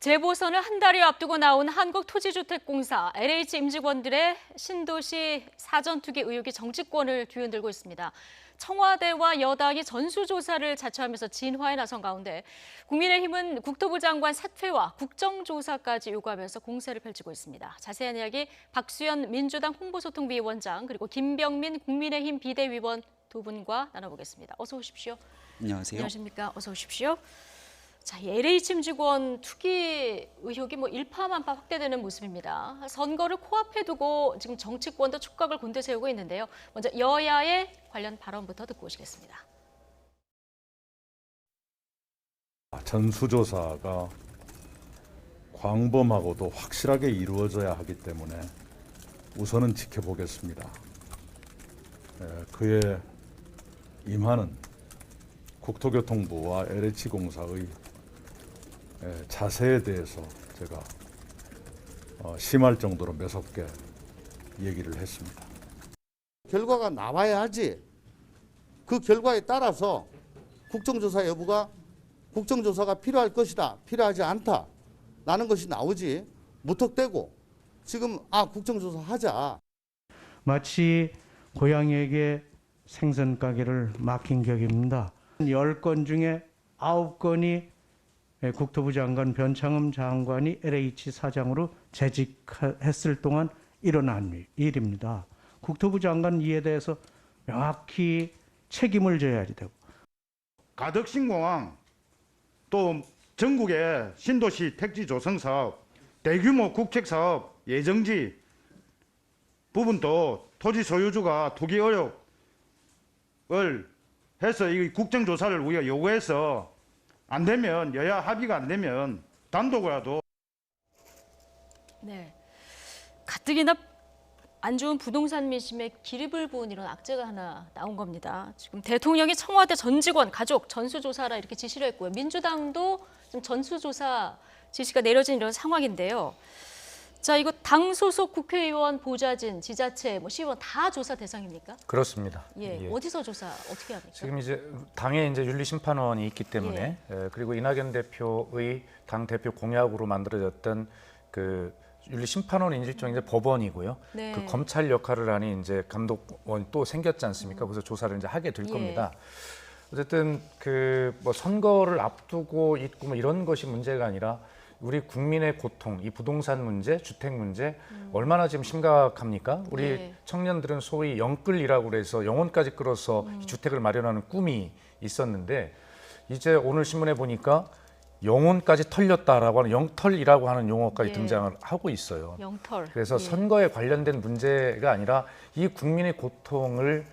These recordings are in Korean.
재보선을 한 달여 앞두고 나온 한국토지주택공사 LH 임직원들의 신도시 사전투기 의혹이 정치권을 뒤흔들고 있습니다. 청와대와 여당이 전수조사를 자처하면서 진화에 나선 가운데 국민의힘은 국토부 장관 사퇴와 국정조사까지 요구하면서 공세를 펼치고 있습니다. 자세한 이야기 박수현 민주당 홍보소통위원장 그리고 김병민 국민의힘 비대위원 두 분과 나눠보겠습니다. 어서 오십시오. 안녕하세요. 안녕하십니까. 어서 오십시오. 자, LH 임직원 투기 의혹이 일파만파 확대되는 모습입니다. 선거를 코앞에 두고 지금 정치권도 촉각을 곤두 세우고 있는데요. 먼저 여야의 관련 발언부터 듣고 오시겠습니다. 전수조사가 광범하고도 확실하게 이루어져야 하기 때문에 우선은 지켜보겠습니다. 그에 임하는 국토교통부와 LH공사의 자세에 대해서 제가 심할 정도로 매섭게 얘기를 했습니다. 결과가 나와야 하지. 그 결과에 따라서 국정조사 여부가 국정조사가 필요할 것이다, 필요하지 않다 라는 것이 나오지 무턱대고 지금 국정조사 하자. 마치 고양이에게 생선 가게를 맡긴 격입니다. 10건 중에 9건이 국토부 장관 변창흠 장관이 LH 사장으로 재직했을 동안 일어난 일입니다. 국토부 장관 이에 대해서 명확히 책임을 져야 되고. 가덕신공항 또 전국의 신도시 택지 조성 사업, 대규모 국책 사업 예정지 부분도 토지 소유주가 투기 의혹을 해서 이 국정조사를 우리가 요구해서 안 되면 여야 합의가 안 되면 단독으로라도. 네, 가뜩이나 안 좋은 부동산 민심에 기립을 부은 이런 악재가 하나 나온 겁니다. 지금 대통령이 청와대 전 직원 가족 전수조사라 이렇게 지시를 했고요. 민주당도 지금 전수조사 지시가 내려진 이런 상황인데요. 자, 이거 당 소속 국회의원, 보좌진, 지자체, 시의원 다 조사 대상입니까? 그렇습니다. 예, 어디서 조사 어떻게 합니까? 지금 이제 당에 이제 윤리심판원이 있기 때문에 그리고 이낙연 대표의 당 대표 공약으로 만들어졌던 그 윤리심판원이 일종의 이제 법원이고요. 네. 그 검찰 역할을 하는 이제 감독원이 또 생겼지 않습니까? 그래서 조사를 이제 하게 될 겁니다. 어쨌든 그 선거를 앞두고 있고 이런 것이 문제가 아니라 우리 국민의 고통, 이 부동산 문제, 주택 문제 얼마나 지금 심각합니까? 우리 청년들은 소위 영끌이라고 그래서 영혼까지 끌어서 주택을 마련하는 꿈이 있었는데 이제 오늘 신문에 보니까 영혼까지 털렸다라고 하는 영털이라고 하는 용어까지 등장을 하고 있어요. 영털. 그래서 선거에 관련된 문제가 아니라 이 국민의 고통을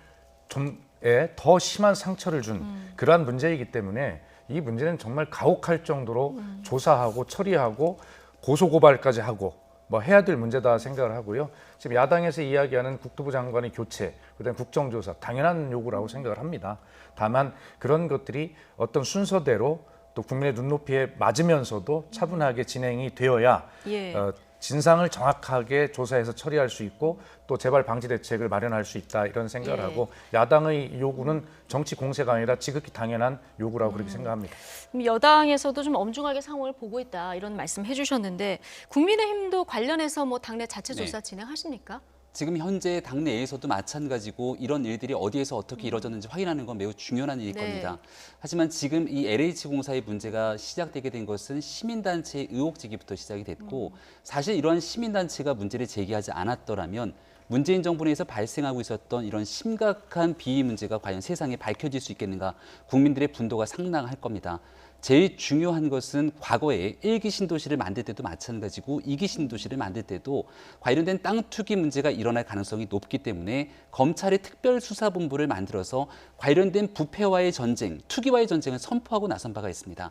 더 심한 상처를 준 그러한 문제이기 때문에 이 문제는 정말 가혹할 정도로 조사하고 처리하고 고소고발까지 하고 해야 될 문제다 생각을 하고요. 지금 야당에서 이야기하는 국토부 장관의 교체, 그다음에 국정조사 당연한 요구라고 생각을 합니다. 다만 그런 것들이 어떤 순서대로 또 국민의 눈높이에 맞으면서도 차분하게 진행이 되어야 진상을 정확하게 조사해서 처리할 수 있고 또 재발 방지 대책을 마련할 수 있다 이런 생각을 하고 야당의 요구는 정치 공세가 아니라 지극히 당연한 요구라고 그렇게 생각합니다. 여당에서도 좀 엄중하게 상황을 보고 있다 이런 말씀 해주셨는데 국민의힘도 관련해서 당내 자체 조사 진행하십니까? 지금 현재 당내에서도 마찬가지고 이런 일들이 어디에서 어떻게 이루어졌는지 확인하는 건 매우 중요한 일일 겁니다. 하지만 지금 이 LH공사의 문제가 시작되게 된 것은 시민단체의 의혹 제기부터 시작이 됐고 사실 이러한 시민단체가 문제를 제기하지 않았더라면 문재인 정부 내에서 발생하고 있었던 이런 심각한 비위 문제가 과연 세상에 밝혀질 수 있겠는가 국민들의 분노가 상당할 겁니다. 제일 중요한 것은 과거에 1기 신도시를 만들 때도 마찬가지고 2기 신도시를 만들 때도 관련된 땅 투기 문제가 일어날 가능성이 높기 때문에 검찰의 특별수사본부를 만들어서 관련된 부패와의 전쟁, 투기와의 전쟁을 선포하고 나선 바가 있습니다.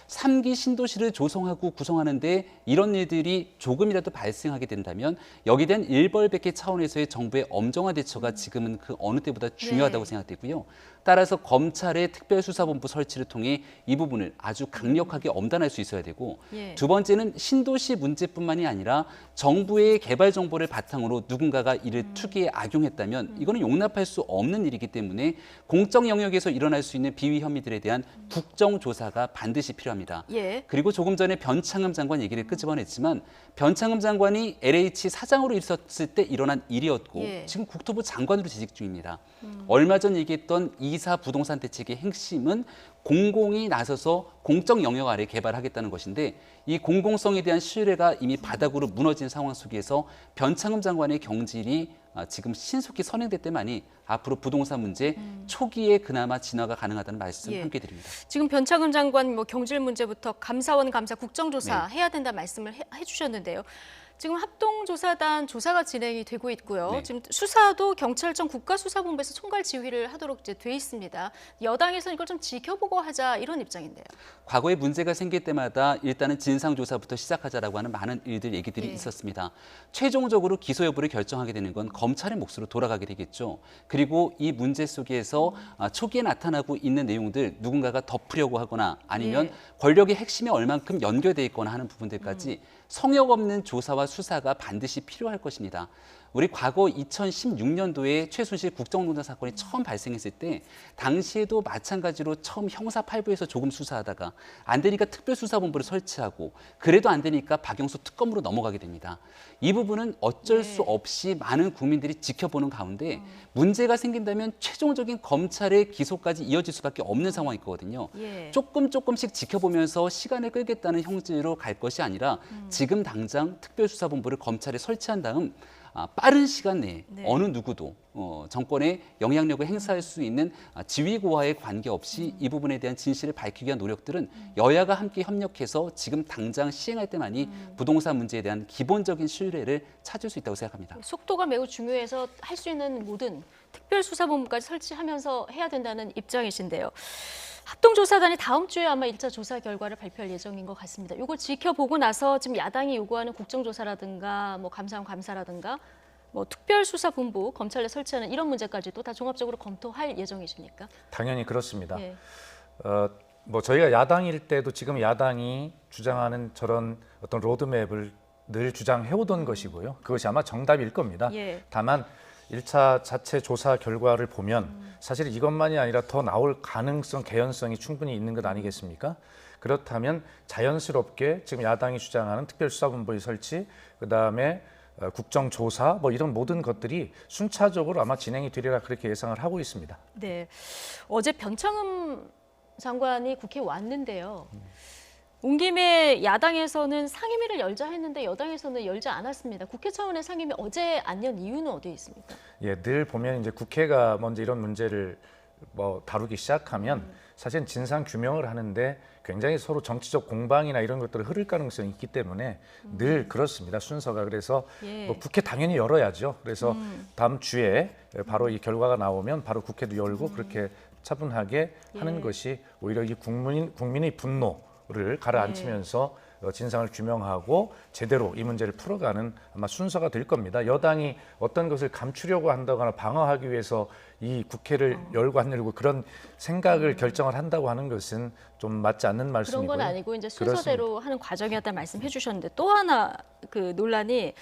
3기 신도시를 조성하고 구성하는데 이런 일들이 조금이라도 발생하게 된다면 여기에 대한 일벌백계 차원에서의 정부의 엄정한 대처가 지금은 그 어느 때보다 중요하다고 생각되고요. 따라서 검찰의 특별수사본부 설치를 통해 이 부분을 아주 강력하게 엄단할 수 있어야 되고 예. 두 번째는 신도시 문제뿐만이 아니라 정부의 개발 정보를 바탕으로 누군가가 이를 투기에 악용했다면 이거는 용납할 수 없는 일이기 때문에 공적 영역에서 일어날 수 있는 비위 혐의들에 대한 국정조사가 반드시 필요합니다. 예. 그리고 조금 전에 변창흠 장관 얘기를 끄집어냈지만 변창흠 장관이 LH 사장으로 있었을 때 일어난 일이었고 예. 지금 국토부 장관으로 재직 중입니다. 얼마 전 얘기했던 이사 부동산 대책의 핵심은 공공이 나서서 공적 영역 아래 개발하겠다는 것인데 이 공공성에 대한 신뢰가 이미 바닥으로 무너진 상황 속에서 변창흠 장관의 경질이 지금 신속히 선행됐다만이 앞으로 부동산 문제 초기에 그나마 진화가 가능하다는 말씀 예. 함께 드립니다. 지금 변창흠 장관 뭐 경질 문제부터 감사원 감사 국정조사 네. 해야 된다 말씀을 해주셨는데요. 지금 합동조사단 조사가 진행이 되고 있고요. 네. 지금 수사도 경찰청 국가수사본부에서 총괄 지휘를 하도록 이제 돼 있습니다. 여당에서는 이걸 좀 지켜보고 하자 이런 입장인데요. 과거에 문제가 생길 때마다 일단은 진상조사부터 시작하자라고 하는 많은 일들 얘기들이 예. 있었습니다. 최종적으로 기소 여부를 결정하게 되는 건 검찰의 몫으로 돌아가게 되겠죠. 그리고 이 문제 속에서 초기에 나타나고 있는 내용들 누군가가 덮으려고 하거나 아니면 예. 권력의 핵심에 얼만큼 연결돼 있거나 하는 부분들까지 성역 없는 조사와 수사가 반드시 필요할 것입니다. 우리 과거 2016년도에 최순실 국정농단 사건이 처음 발생했을 때 당시에도 마찬가지로 처음 형사 8부에서 조금 수사하다가 안 되니까 특별수사본부를 설치하고 그래도 안 되니까 박영수 특검으로 넘어가게 됩니다. 이 부분은 어쩔 수 없이 많은 국민들이 지켜보는 가운데 문제가 생긴다면 최종적인 검찰의 기소까지 이어질 수밖에 없는 상황이 있거든요. 예. 조금씩 지켜보면서 시간을 끌겠다는 형질로 갈 것이 아니라 지금 당장 특별수사본부를 검찰에 설치한 다음 빠른 시간 내에 네. 어느 누구도 정권의 영향력을 행사할 수 있는 지위고하에 관계없이 이 부분에 대한 진실을 밝히기 위한 노력들은 여야가 함께 협력해서 지금 당장 시행할 때만이 부동산 문제에 대한 기본적인 신뢰를 찾을 수 있다고 생각합니다. 속도가 매우 중요해서 할 수 있는 모든 특별수사본부까지 설치하면서 해야 된다는 입장이신데요. 합동조사단이 다음 주에 아마 1차 조사 결과를 발표할 예정인 것 같습니다. 이걸 지켜보고 나서 지금 야당이 요구하는 국정조사라든가 뭐 감사원 감사라든가 뭐 특별수사본부 검찰에 설치하는 이런 문제까지도 다 종합적으로 검토할 예정이십니까? 당연히 그렇습니다. 예. 뭐 저희가 야당일 때도 지금 야당이 주장하는 저런 어떤 로드맵을 늘 주장해오던 것이고요. 그것이 아마 정답일 겁니다. 예. 다만 1차 자체 조사 결과를 보면 사실 이것만이 아니라 더 나올 가능성, 개연성이 충분히 있는 것 아니겠습니까? 그렇다면 자연스럽게 지금 야당이 주장하는 특별수사본부의 설치, 그다음에 국정조사 뭐 이런 모든 것들이 순차적으로 아마 진행이 되리라 그렇게 예상을 하고 있습니다. 네. 어제 변창흠 장관이 국회에 왔는데요. 온 김에 야당에서는 상임위를 열자 했는데 여당에서는 열지 않았습니다. 국회 차원의 상임위 어제 안 연 이유는 어디에 있습니까? 예, 늘 보면 이제 국회가 먼저 이런 문제를 뭐 다루기 시작하면 사실 진상 규명을 하는데 굉장히 서로 정치적 공방이나 이런 것들이 흐를 가능성이 있기 때문에 늘 그렇습니다. 순서가. 그래서 예. 뭐 국회 당연히 열어야죠. 그래서 다음 주에 바로 이 결과가 나오면 바로 국회도 열고 그렇게 차분하게 하는 예. 것이 오히려 이 국민의 분노를 가라앉히면서 진상을 규명하고 제대로 이 문제를 풀어가는 아마 순서가 될 겁니다. 여당이 어떤 것을 감추려고 한다거나 방어하기 위해서 이 국회를 열고 안 열고 그런 생각을 결정을 한다고 하는 것은 좀 맞지 않는 말씀이고요. 그런 건 아니고 이제 순서대로 하는 과정이었다 말씀해 주셨는데 또 하나 그 논란이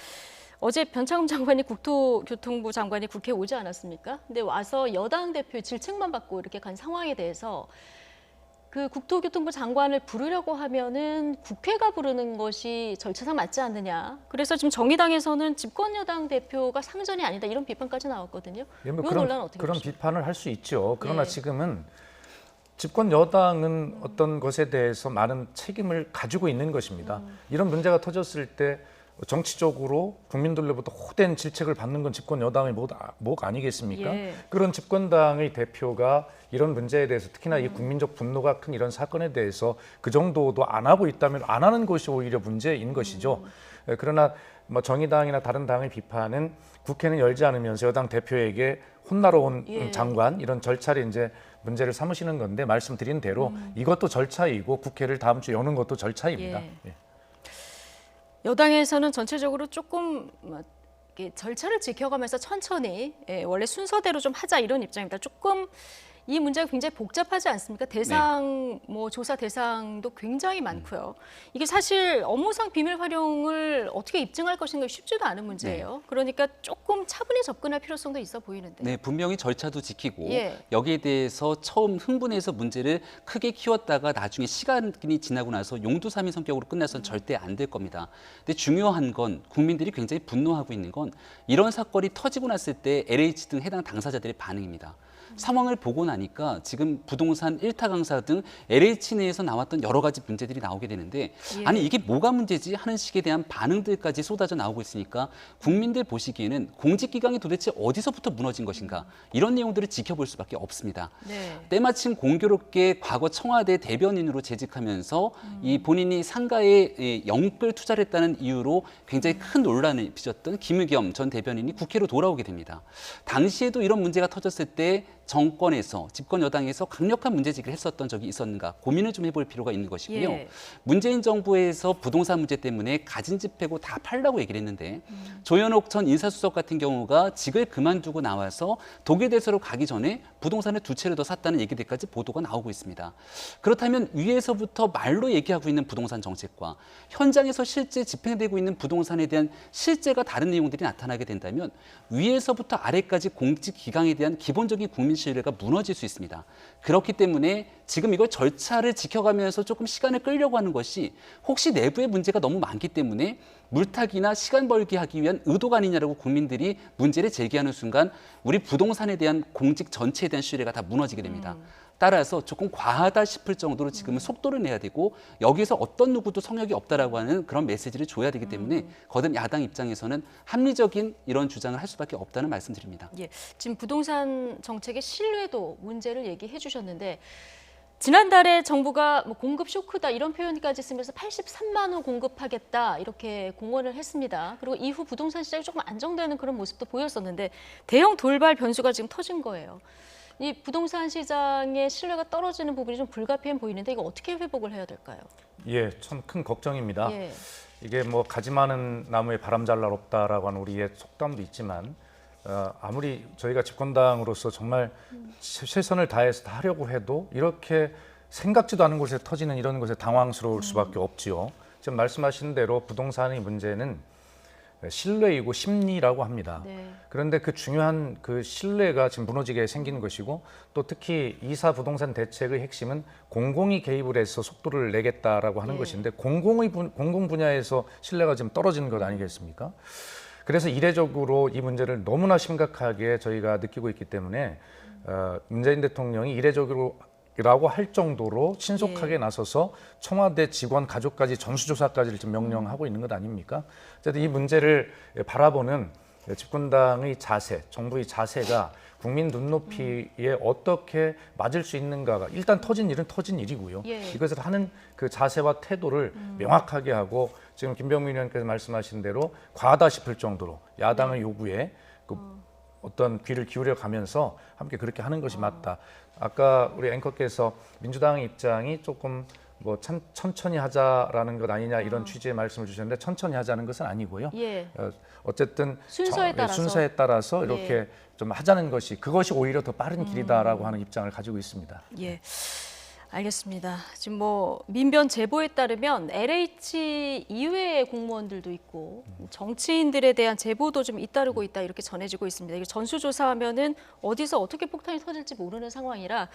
어제 변창흠 장관이 국토교통부 장관이 국회에 오지 않았습니까? 근데 와서 여당 대표의 질책만 받고 이렇게 간 상황에 대해서 그 국토교통부 장관을 부르려고 하면은 국회가 부르는 것이 절차상 맞지 않느냐. 그래서 지금 정의당에서는 집권 여당 대표가 상전이 아니다 이런 비판까지 나왔거든요. 예, 뭐 이런 논란 어떻게 그런 보십니까? 비판을 할 수 있죠. 그러나 네. 지금은 집권 여당은 어떤 것에 대해서 많은 책임을 가지고 있는 것입니다. 이런 문제가 터졌을 때 정치적으로 국민들로부터 호된 질책을 받는 건 집권 여당의 목 아니겠습니까? 예. 그런 집권당의 대표가 이런 문제에 대해서 특히나 이 국민적 분노가 큰 이런 사건에 대해서 그 정도도 안 하고 있다면 안 하는 것이 오히려 문제인 것이죠. 그러나 뭐 정의당이나 다른 당의 비판은 국회는 열지 않으면서 여당 대표에게 혼나러 온 예. 장관 이런 절차를 이제 문제를 삼으시는 건데 말씀드린 대로 이것도 절차이고 국회를 다음 주에 여는 것도 절차입니다. 예. 예. 여당에서는 전체적으로 조금 이렇게 절차를 지켜가면서 천천히 원래 순서대로 좀 하자 이런 입장입니다. 조금 이 문제가 굉장히 복잡하지 않습니까? 조사 대상도 굉장히 많고요. 이게 사실 업무상 비밀 활용을 어떻게 입증할 것인가 쉽지도 않은 문제예요. 그러니까 조금 차분히 접근할 필요성도 있어 보이는데. 네, 분명히 절차도 지키고 예. 여기에 대해서 처음 흥분해서 문제를 크게 키웠다가 나중에 시간이 지나고 나서 용두사미 성격으로 끝나서는 절대 안 될 겁니다. 근데 중요한 건 국민들이 굉장히 분노하고 있는 건 이런 사건이 터지고 났을 때 LH 등 해당 당사자들의 반응입니다. 상황을 보고 나니까 지금 부동산 일타 강사 등 LH 내에서 나왔던 여러 가지 문제들이 나오게 되는데 예. 아니 이게 뭐가 문제지 하는 식에 대한 반응들까지 쏟아져 나오고 있으니까 국민들 보시기에는 공직기강이 도대체 어디서부터 무너진 것인가 이런 내용들을 지켜볼 수밖에 없습니다. 네. 때마침 공교롭게 과거 청와대 대변인으로 재직하면서 이 본인이 상가에 영끌 투자를 했다는 이유로 굉장히 큰 논란을 빚었던 김의겸 전 대변인이 국회로 돌아오게 됩니다. 당시에도 이런 문제가 터졌을 때 정권에서 집권 여당에서 강력한 문제제기를 했었던 적이 있었는가 고민을 좀 해볼 필요가 있는 것이고요. 예. 문재인 정부에서 부동산 문제 때문에 가진 집 패고 다 팔라고 얘기를 했는데 조현옥 전 인사수석 같은 경우가 직을 그만두고 나와서 독일 대사로 가기 전에 부동산을 2채를 더 샀다는 얘기들까지 보도가 나오고 있습니다. 그렇다면 위에서부터 말로 얘기하고 있는 부동산 정책과 현장에서 실제 집행되고 있는 부동산에 대한 실제가 다른 내용들이 나타나게 된다면 위에서부터 아래까지 공직 기강에 대한 기본적인 국민 신뢰가 무너질 수 있습니다. 그렇기 때문에 지금 이걸 절차를 지켜가면서 조금 시간을 끌려고 하는 것이 혹시 내부의 문제가 너무 많기 때문에 물타기나 시간 벌기 하기 위한 의도가 아니냐라고 국민들이 문제를 제기하는 순간 우리 부동산에 대한 공직 전체에 대한 신뢰가 다 무너지게 됩니다. 따라서 조금 과하다 싶을 정도로 지금은 속도를 내야 되고 여기서 어떤 누구도 성역이 없다라고 하는 그런 메시지를 줘야 되기 때문에 거듭 야당 입장에서는 합리적인 이런 주장을 할 수밖에 없다는 말씀드립니다. 예, 지금 부동산 정책의 신뢰도 문제를 얘기해 주셨는데 지난달에 정부가 공급 쇼크다 이런 표현까지 쓰면서 83만 호 공급하겠다 이렇게 공언을 했습니다. 그리고 이후 부동산 시장이 조금 안정되는 그런 모습도 보였었는데 대형 돌발 변수가 지금 터진 거예요. 이 부동산 시장의 신뢰가 떨어지는 부분이 좀 불가피해 보이는데 이거 어떻게 회복을 해야 될까요? 예, 참 큰 걱정입니다. 예. 이게 뭐 가지 많은 나무에 바람 잘 날 없다라고 하는 우리의 속담도 있지만 아무리 저희가 집권당으로서 정말 최선을 다해서 다 하려고 해도 이렇게 생각지도 않은 곳에 터지는 이런 것에 당황스러울 수밖에 없지요. 지금 말씀하신 대로 부동산의 문제는 신뢰이고 심리라고 합니다. 네. 그런데 그 중요한 그 신뢰가 지금 무너지게 생기는 것이고 또 특히 이사 부동산 대책의 핵심은 공공이 개입을 해서 속도를 내겠다라고 하는 네. 것인데 공공 분야에서 신뢰가 지금 떨어지는 것 아니겠습니까? 그래서 이례적으로 이 문제를 너무나 심각하게 저희가 느끼고 있기 때문에 문재인 대통령이 이례적으로라고 할 정도로 신속하게 나서서 청와대 직원 가족까지 전수조사까지를 지금 명령하고 있는 것 아닙니까? 어쨌든 이 문제를 바라보는 집권당의 자세, 정부의 자세가 국민 눈높이에 어떻게 맞을 수 있는가가 일단 터진 일은 터진 일이고요. 예. 이것을 하는 그 자세와 태도를 명확하게 하고 지금 김병민 의원께서 말씀하신 대로 과하다 싶을 정도로 야당의 요구에 그 어떤 귀를 기울여 가면서 함께 그렇게 하는 것이 맞다. 아까 우리 앵커께서 민주당의 입장이 조금 뭐 천천히 하자라는 것 아니냐 이런 취지의 말씀을 주셨는데 천천히 하자는 것은 아니고요. 예. 어쨌든 순서에 따라서. 이렇게 예. 좀 하자는 그것이 오히려 더 빠른 길이다라고 하는 입장을 가지고 있습니다. 예. 알겠습니다. 지금 민변 제보에 따르면 LH 이외의 공무원들도 있고 정치인들에 대한 제보도 좀 잇따르고 있다 이렇게 전해지고 있습니다. 이게 전수조사하면은 어디서 어떻게 폭탄이 터질지 모르는 상황이라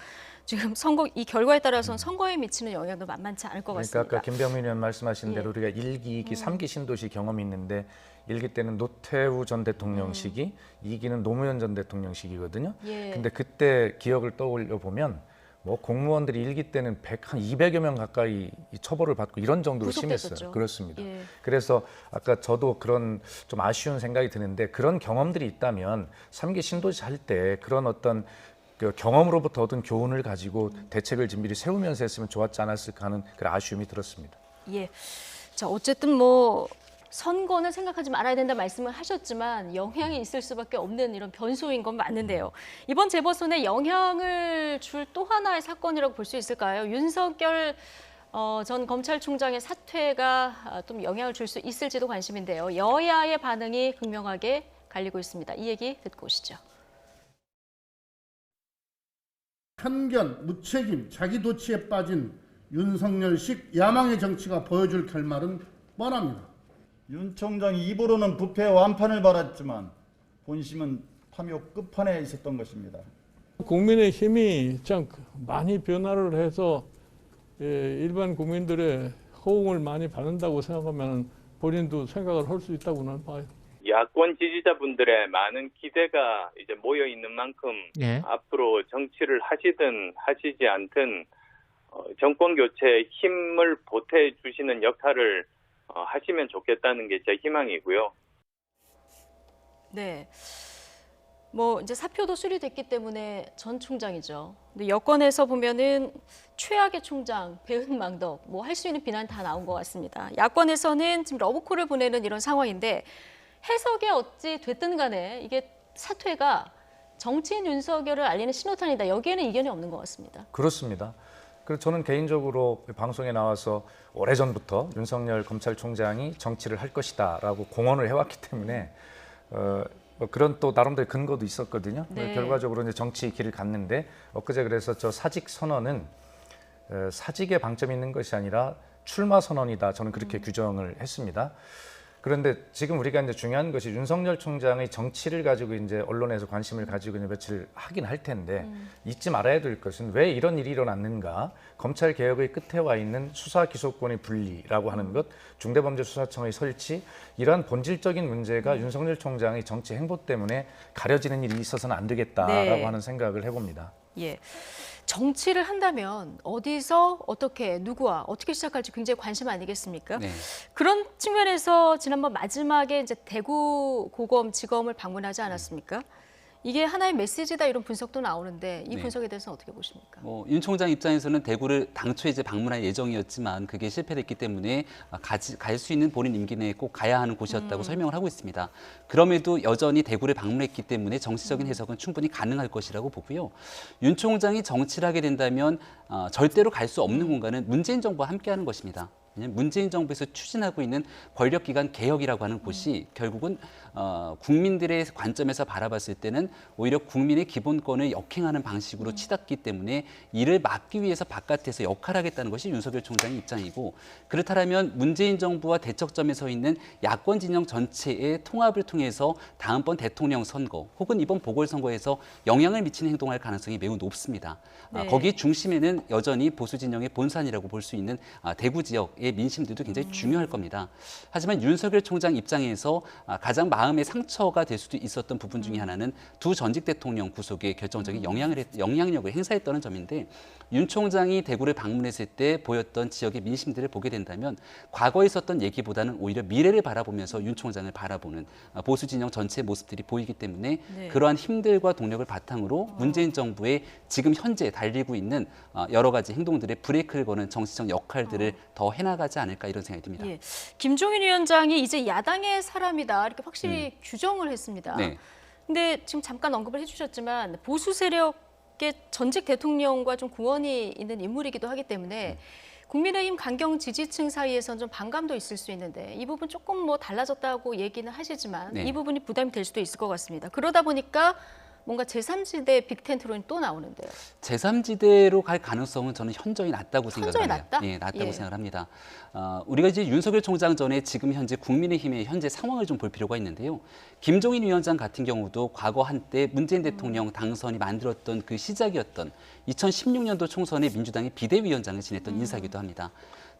지금 이 결과에 따라서는 선거에 미치는 영향도 만만치 않을 것 그러니까 같습니다. 아까 김병민 의원 말씀하신 예. 대로 우리가 1기, 2기, 3기 신도시 경험이 있는데 1기 때는 노태우 전 대통령 시기, 2기는 노무현 전 대통령 시기거든요. 예. 근데 그때 기억을 떠올려 보면 뭐 공무원들이 1기 때는 한 200여 명 가까이 처벌을 받고 이런 정도로 구속됐었죠. 심했어요. 그렇습니다. 예. 그래서 아까 저도 그런 좀 아쉬운 생각이 드는데 그런 경험들이 있다면 3기 신도시 할 때 그런 어떤 그 경험으로부터 얻은 교훈을 가지고 대책을 미리 세우면서 했으면 좋았지 않았을까 하는 그런 아쉬움이 들었습니다. 예. 자, 어쨌든 선거는 생각하지 말아야 된다 말씀을 하셨지만 영향이 있을 수밖에 없는 이런 변수인 건 맞는데요. 이번 재보선에 영향을 줄 또 하나의 사건이라고 볼 수 있을까요? 윤석열 전 검찰총장의 사퇴가 좀 영향을 줄 수 있을지도 관심인데요. 여야의 반응이 극명하게 갈리고 있습니다. 이 얘기 듣고 오시죠. 편견, 무책임, 자기도취에 빠진 윤석열식 야망의 정치가 보여줄 결말은 뻔합니다. 윤 총장이 입으로는 부패 완판을 바랐지만 본심은 탐욕 끝판에 있었던 것입니다. 국민의힘이 참 많이 변화를 해서 일반 국민들의 호응을 많이 받는다고 생각하면 본인도 생각을 할 수 있다고 나는 봐요. 야권 지지자분들의 많은 기대가 이제 모여 있는 만큼 앞으로 정치를 하시든 하시지 않든 정권 교체에 힘을 보태 주시는 역할을 하시면 좋겠다는 게 제 희망이고요. 네. 뭐 이제 사표도 수리됐기 때문에 전 총장이죠. 근데 여권에서 보면은 최악의 총장, 배은망덕, 뭐 할 수 있는 비난 다 나온 것 같습니다. 야권에서는 지금 러브콜을 보내는 이런 상황인데 해석이 어찌 됐든 간에 이게 사퇴가 정치인 윤석열을 알리는 신호탄이다. 여기에는 이견이 없는 것 같습니다. 그렇습니다. 그래서 저는 개인적으로 방송에 나와서 오래전부터 윤석열 검찰총장이 정치를 할 것이다라고 공언을 해왔기 때문에 뭐 그런 또 나름대로 근거도 있었거든요. 네. 결과적으로 이제 정치 길을 갔는데 엊그제 그래서 저 사직 선언은 사직에 방점이 있는 것이 아니라 출마 선언이다. 저는 그렇게 규정을 했습니다. 그런데 지금 우리가 이제 중요한 것이 윤석열 총장의 정치를 가지고 이제 언론에서 관심을 가지고 이제 며칠 하긴 할 텐데 잊지 말아야 될 것은 왜 이런 일이 일어났는가? 검찰 개혁의 끝에 와 있는 수사 기소권의 분리라고 하는 것, 중대범죄수사청의 설치, 이러한 본질적인 문제가 윤석열 총장의 정치 행보 때문에 가려지는 일이 있어서는 안 되겠다라고 하는 생각을 해봅니다. 예. 정치를 한다면 어디서 어떻게 누구와 어떻게 시작할지 굉장히 관심 아니겠습니까? 네. 그런 측면에서 지난번 마지막에 이제 대구 고검 지검을 방문하지 않았습니까? 이게 하나의 메시지다 이런 분석도 나오는데 이 분석에 대해서는 어떻게 보십니까? 윤 총장 입장에서는 대구를 당초에 이제 방문할 예정이었지만 그게 실패됐기 때문에 갈 수 있는 본인 임기 내에 꼭 가야 하는 곳이었다고 설명을 하고 있습니다. 그럼에도 여전히 대구를 방문했기 때문에 정치적인 해석은 충분히 가능할 것이라고 보고요. 윤 총장이 정치를 하게 된다면 절대로 갈 수 없는 공간은 문재인 정부와 함께하는 것입니다. 왜냐하면 문재인 정부에서 추진하고 있는 권력기관 개혁이라고 하는 곳이 결국은 국민들의 관점에서 바라봤을 때는 오히려 국민의 기본권을 역행하는 방식으로 치닫기 때문에 이를 막기 위해서 바깥에서 역할하겠다는 것이 윤석열 총장의 입장이고, 그렇다면 문재인 정부와 대척점에 서 있는 야권 진영 전체의 통합을 통해서 다음번 대통령 선거 혹은 이번 보궐선거에서 영향을 미치는 행동할 가능성이 매우 높습니다. 네. 거기 중심에는 여전히 보수 진영의 본산이라고 볼 수 있는 대구 지역의 민심들도 굉장히 중요할 겁니다. 하지만 윤석열 총장 입장에서 가장 마음의 상처가 될 수도 있었던 부분 중에 하나는 두 전직 대통령 구속에 결정적인 영향력을 행사했다는 점인데, 윤 총장이 대구를 방문했을 때 보였던 지역의 민심들을 보게 된다면 과거에 있었던 얘기보다는 오히려 미래를 바라보면서 윤 총장을 바라보는 보수 진영 전체의 모습들이 보이기 때문에 그러한 힘들과 동력을 바탕으로 문재인 정부의 지금 현재 달리고 있는 여러 가지 행동들의 브레이크를 거는 정치적 역할들을 더 해나가지 않을까 이런 생각이 듭니다. 예. 김종인 위원장이 이제 야당의 사람이다 이렇게 확실히 규정을 했습니다. 네. 근데 지금 잠깐 언급을 해주셨지만 보수 세력의 전직 대통령과 좀 구원이 있는 인물이기도 하기 때문에 국민의힘 강경 지지층 사이에서는 좀 반감도 있을 수 있는데 이 부분 조금 뭐 달라졌다고 얘기는 하시지만 이 부분이 부담이 될 수도 있을 것 같습니다. 그러다 보니까 뭔가 제3지대 빅텐트론이 또 나오는데요. 제3지대로 갈 가능성은 저는 현저히 낮다고 생각을 현저히 합니다. 낮다? 예, 낮다고 예. 생각을 합니다. 우리가 이제 윤석열 총장 전에 지금 현재 국민의힘의 현재 상황을 좀 볼 필요가 있는데요. 김종인 위원장 같은 경우도 과거 한때 문재인 대통령 당선이 만들었던 그 시작이었던 2016년도 총선에 민주당의 비대위원장을 지냈던 인사이기도 합니다.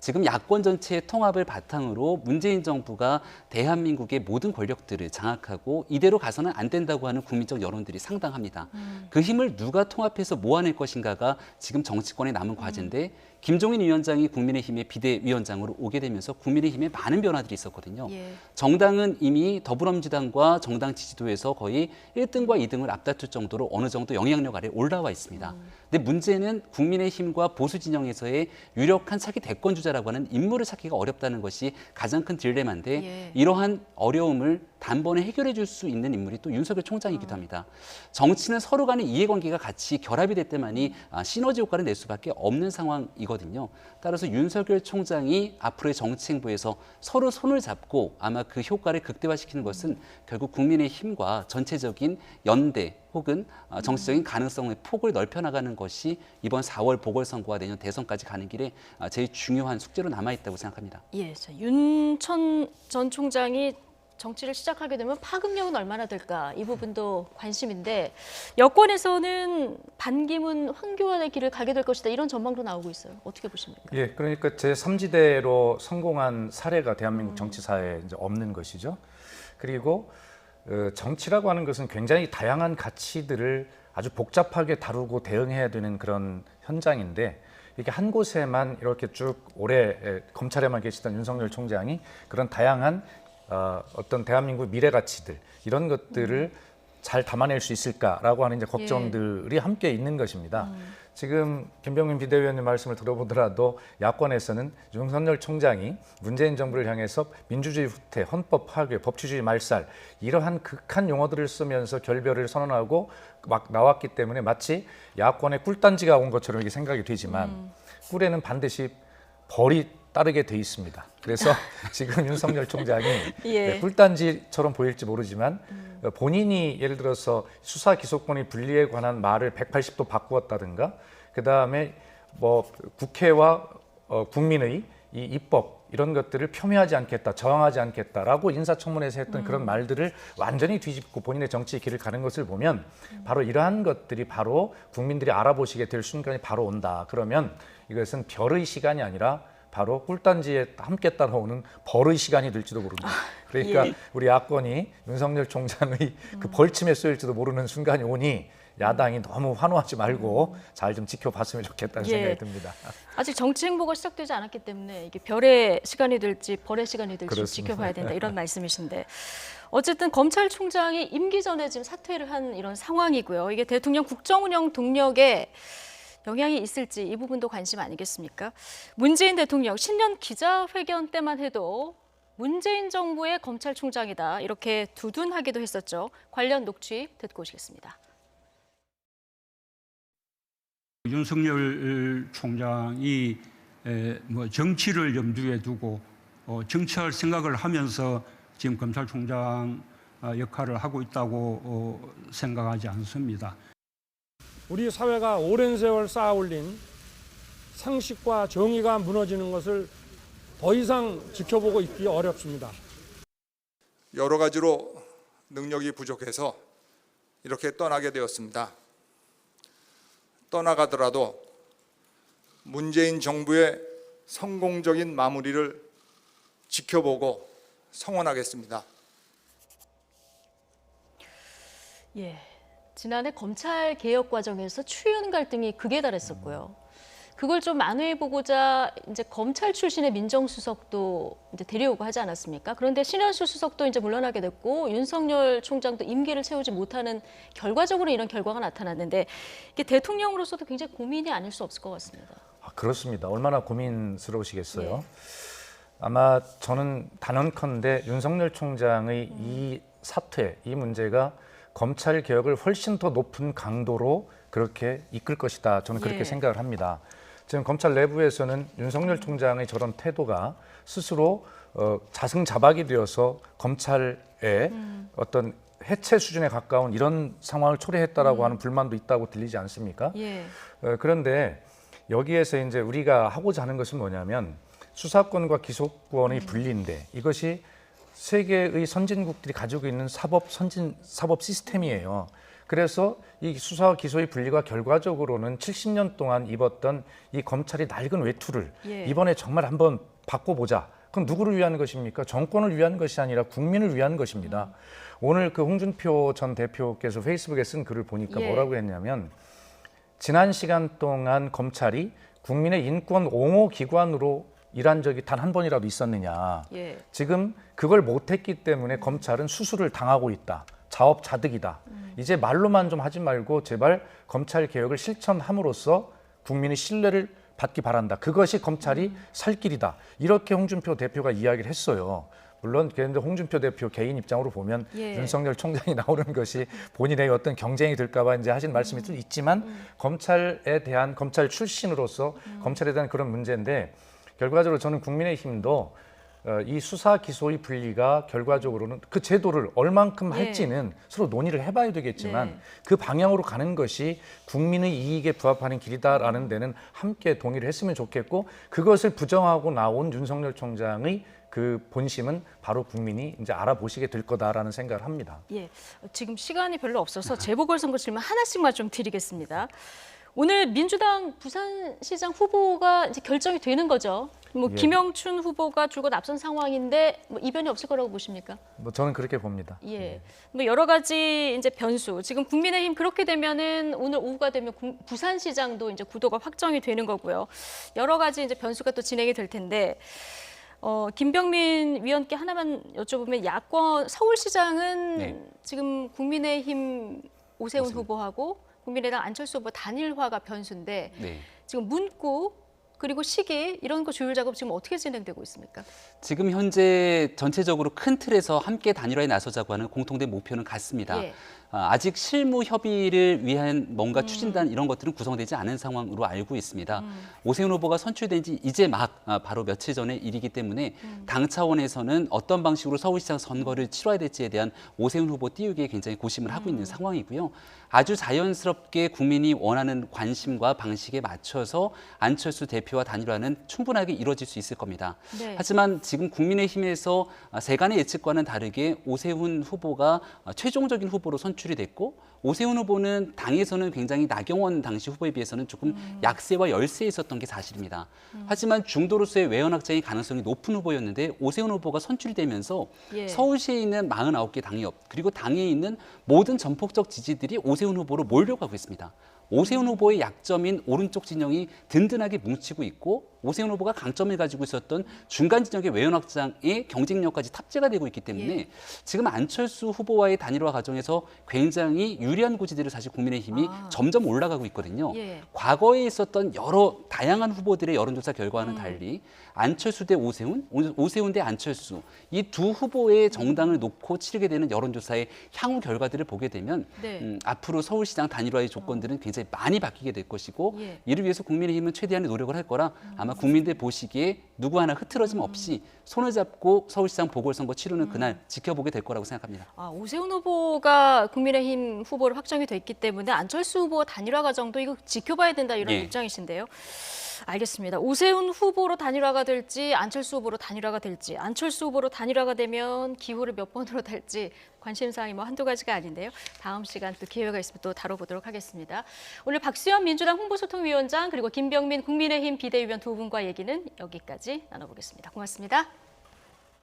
지금 야권 전체의 통합을 바탕으로 문재인 정부가 대한민국의 모든 권력들을 장악하고 이대로 가서는 안 된다고 하는 국민적 여론들이 상당합니다. 그 힘을 누가 통합해서 모아낼 것인가가 지금 정치권에 남은 과제인데, 김종인 위원장이 국민의힘의 비대위원장으로 오게 되면서 국민의힘에 많은 변화들이 있었거든요. 정당은 이미 더불어민주당과 정당 지지도에서 거의 1등과 2등을 앞다툴 정도로 어느 정도 영향력 아래 올라와 있습니다. 근데 문제는 국민의힘과 보수 진영에서의 유력한 차기 대권 주자라고 하는 인물을 찾기가 어렵다는 것이 가장 큰 딜레마인데 이러한 어려움을 단번에 해결해 줄 수 있는 인물이 또 윤석열 총장이기도 합니다. 정치는 서로 간의 이해관계가 같이 결합이 될 때만이 시너지 효과를 낼 수밖에 없는 상황이거든요. 따라서 윤석열 총장이 앞으로의 정치 행보에서 서로 손을 잡고 아마 그 효과를 극대화시키는 것은 결국 국민의힘과 전체적인 연대 혹은 정치적인 가능성의 폭을 넓혀나가는 것이 이번 4월 보궐선거와 내년 대선까지 가는 길에 제일 중요한 숙제로 남아있다고 생각합니다. 예, 윤천 전 총장이 정치를 시작하게 되면 파급력은 얼마나 될까 이 부분도 관심인데 여권에서는 반기문 황교안의 길을 가게 될 것이다 이런 전망도 나오고 있어요. 어떻게 보십니까? 예, 그러니까 제3지대로 성공한 사례가 대한민국 정치사에 이제 없는 것이죠. 그리고 정치라고 하는 것은 굉장히 다양한 가치들을 아주 복잡하게 다루고 대응해야 되는 그런 현장인데 이게 한 곳에만 이렇게 쭉 오래 검찰에만 계시던 윤석열 총장이 그런 다양한 어떤 대한민국 미래 가치들 이런 것들을 잘 담아낼 수 있을까라고 하는 이제 걱정들이 함께 있는 것입니다. 지금 김병민 비대위원님 말씀을 들어보더라도 야권에서는 윤석열 총장이 문재인 정부를 향해서 민주주의 후퇴, 헌법 파괴, 법치주의 말살 이러한 극한 용어들을 쓰면서 결별을 선언하고 막 나왔기 때문에 마치 야권의 꿀단지가 온 것처럼 이게 생각이 되지만 꿀에는 반드시 벌이 따르게 돼 있습니다. 그래서 지금 윤석열 총장이 꿀단지처럼 보일지 모르지만 본인이 예를 들어서 수사 기소권이 분리에 관한 말을 180도 바꾸었다든가 그다음에 뭐 국회와 국민의 이 입법 이런 것들을 폄훼하지 않겠다, 저항하지 않겠다라고 인사청문회에서 했던 그런 말들을 완전히 뒤집고 본인의 정치 길을 가는 것을 보면 바로 이러한 것들이 바로 국민들이 알아보시게 될 순간이 바로 온다. 그러면 이것은 별의 시간이 아니라 바로 꿀단지에 함께 따라오는 벌의 시간이 될지도 모릅니다. 그러니까 우리 야권이 윤석열 총장의 그 벌침에 쏘일지도 모르는 순간이 오니 야당이 너무 환호하지 말고 잘 좀 지켜봤으면 좋겠다는 생각이 듭니다. 아직 정치 행보가 시작되지 않았기 때문에 이게 별의 시간이 될지 벌의 시간이 될지 그렇습니다. 지켜봐야 된다 이런 말씀이신데 어쨌든 검찰총장이 임기 전에 지금 사퇴를 한 이런 상황이고요. 이게 대통령 국정운영 동력에 영향이 있을지 이 부분도 관심 아니겠습니까? 문재인 대통령 신년 기자회견 때만 해도 문재인 정부의 검찰총장이다 이렇게 두둔하기도 했었죠. 관련 녹취 듣고 오시겠습니다. 윤석열 총장이 정치를 염두에 두고 정치할 생각을 하면서 지금 검찰총장 역할을 하고 있다고 생각하지 않습니다. 우리 사회가 오랜 세월 쌓아올린 상식과 정의가 무너지는 것을 더 이상 지켜보고 있기 어렵습니다. 여러 가지로 능력이 부족해서 이렇게 떠나게 되었습니다. 떠나가더라도 문재인 정부의 성공적인 마무리를 지켜보고 성원하겠습니다. 예. 지난해 검찰 개혁 과정에서 추윤 갈등이 극에 달했었고요. 그걸 좀 만회해보고자 이제 검찰 출신의 민정수석도 이제 데려오고 하지 않았습니까? 그런데 신현수 수석도 이제 물러나게 됐고 윤석열 총장도 임기를 채우지 못하는 결과적으로 이런 결과가 나타났는데 이게 대통령으로서도 굉장히 고민이 아닐 수 없을 것 같습니다. 그렇습니다. 얼마나 고민스러우시겠어요. 아마 저는 단언컨대 윤석열 총장의 이 사퇴, 이 문제가 검찰 개혁을 훨씬 더 높은 강도로 그렇게 이끌 것이다. 저는 그렇게 생각을 합니다. 지금 검찰 내부에서는 윤석열 총장의 저런 태도가 스스로 자승자박이 되어서 검찰의 어떤 해체 수준에 가까운 이런 상황을 초래했다라고 하는 불만도 있다고 들리지 않습니까? 그런데 여기에서 이제 우리가 하고자 하는 것은 뭐냐면 수사권과 기소권의 분리인데 이것이 세계의 선진국들이 가지고 있는 사법 시스템이에요. 그래서 이 수사와 기소의 분리가 결과적으로는 70년 동안 입었던 이 검찰이 낡은 외투를 이번에 정말 한번 바꿔보자. 그럼 누구를 위한 것입니까? 정권을 위한 것이 아니라 국민을 위한 것입니다. 오늘 그 홍준표 전 대표께서 페이스북에 쓴 글을 보니까 뭐라고 했냐면 지난 시간 동안 검찰이 국민의 인권 옹호 기관으로 일한 적이 단 한 번이라도 있었느냐. 지금 그걸 못했기 때문에 검찰은 수수를 당하고 있다. 자업자득이다. 이제 말로만 좀 하지 말고 제발 검찰 개혁을 실천함으로써 국민의 신뢰를 받기 바란다. 그것이 검찰이 살 길이다. 이렇게 홍준표 대표가 이야기를 했어요. 물론 그런데 홍준표 대표 개인 입장으로 보면 예. 윤석열 총장이 나오는 것이 본인에게 어떤 경쟁이 될까 봐 이제 하신 말씀이 좀 있지만 검찰에 대한 검찰 출신으로서 검찰에 대한 그런 문제인데 결과적으로 저는 국민의힘도 이 수사 기소의 분리가 결과적으로는 그 제도를 얼만큼 할지는 서로 논의를 해봐야 되겠지만 그 방향으로 가는 것이 국민의 이익에 부합하는 길이다라는 데는 함께 동의를 했으면 좋겠고 그것을 부정하고 나온 윤석열 총장의 그 본심은 바로 국민이 이제 알아보시게 될 거다라는 생각을 합니다. 예, 지금 시간이 별로 없어서 재보궐선거 질문 하나씩만 좀 드리겠습니다. 오늘 민주당 부산시장 후보가 이제 결정이 되는 거죠. 뭐 예. 김영춘 후보가 줄곧 앞선 상황인데 뭐 이변이 없을 거라고 보십니까? 뭐 저는 그렇게 봅니다. 예. 뭐 여러 가지 이제 변수. 지금 국민의힘 그렇게 되면은 오늘 오후가 되면 부산시장도 이제 구도가 확정이 되는 거고요. 여러 가지 이제 변수가 또 진행이 될 텐데. 김병민 위원께 하나만 여쭤보면 야권 서울시장은 지금 국민의힘 오세훈 후보하고 국민의당 안철수 후보 단일화가 변수인데 지금 문구 그리고 시기 이런 거 조율 작업 지금 어떻게 진행되고 있습니까? 지금 현재 전체적으로 큰 틀에서 함께 단일화에 나서자고 하는 공통된 목표는 같습니다. 예. 아직 실무 협의를 위한 뭔가 추진단 이런 것들은 구성되지 않은 상황으로 알고 있습니다. 오세훈 후보가 선출된 지 이제 막 바로 며칠 전의 일이기 때문에 당 차원에서는 어떤 방식으로 서울시장 선거를 치러야 될지에 대한 오세훈 후보 띄우기에 굉장히 고심을 하고 있는 상황이고요. 아주 자연스럽게 국민이 원하는 관심과 방식에 맞춰서 안철수 대표와 단일화는 충분하게 이루어질 수 있을 겁니다. 네. 하지만 지금 국민의힘에서 세간의 예측과는 다르게 오세훈 후보가 최종적인 후보로 선출이 됐고 오세훈 후보는 당에서는 굉장히 나경원 당시 후보에 비해서는 조금 약세와 열세에 있었던 게 사실입니다. 하지만 중도로서의 외연확장의 가능성이 높은 후보였는데 오세훈 후보가 선출되면서 서울시에 있는 49개 당협 그리고 당에 있는 모든 전폭적 지지들이 오세훈 후보로 몰려가고 있습니다. 오세훈 후보의 약점인 오른쪽 진영이 든든하게 뭉치고 있고 오세훈 후보가 강점을 가지고 있었던 중간 진영의 외연 확장의 경쟁력까지 탑재가 되고 있기 때문에 지금 안철수 후보와의 단일화 과정에서 굉장히 유리한 고지들을 사실 국민의힘이 점점 올라가고 있거든요. 과거에 있었던 여러 다양한 후보들의 여론조사 결과와는 달리 안철수 대 오세훈, 오세훈 대 안철수 이 두 후보의 정당을 놓고 치르게 되는 여론조사의 향후 결과들을 보게 되면 앞으로 서울시장 단일화의 조건들은 굉장히 많이 바뀌게 될 것이고 이를 위해서 국민의힘은 최대한의 노력을 할 거라 아마 국민들 보시기에 누구 하나 흐트러짐 없이 손을 잡고 서울시장 보궐선거 치르는 그날 지켜보게 될 거라고 생각합니다. 오세훈 후보가 국민의힘 후보로 확정이 돼 있기 때문에 안철수 후보 단일화 과정도 이거 지켜봐야 된다 이런 입장이신데요. 알겠습니다. 오세훈 후보로 단일화가 될지 안철수 후보로 단일화가 될지 안철수 후보로 단일화가 되면 기호를 몇 번으로 달지 관심사항이 뭐 한두 가지가 아닌데요. 다음 시간 또 기회가 있으면 또 다뤄보도록 하겠습니다. 오늘 박수현 민주당 홍보소통위원장 그리고 김병민 국민의힘 비대위원 두 분과 얘기는 여기까지 나눠보겠습니다. 고맙습니다.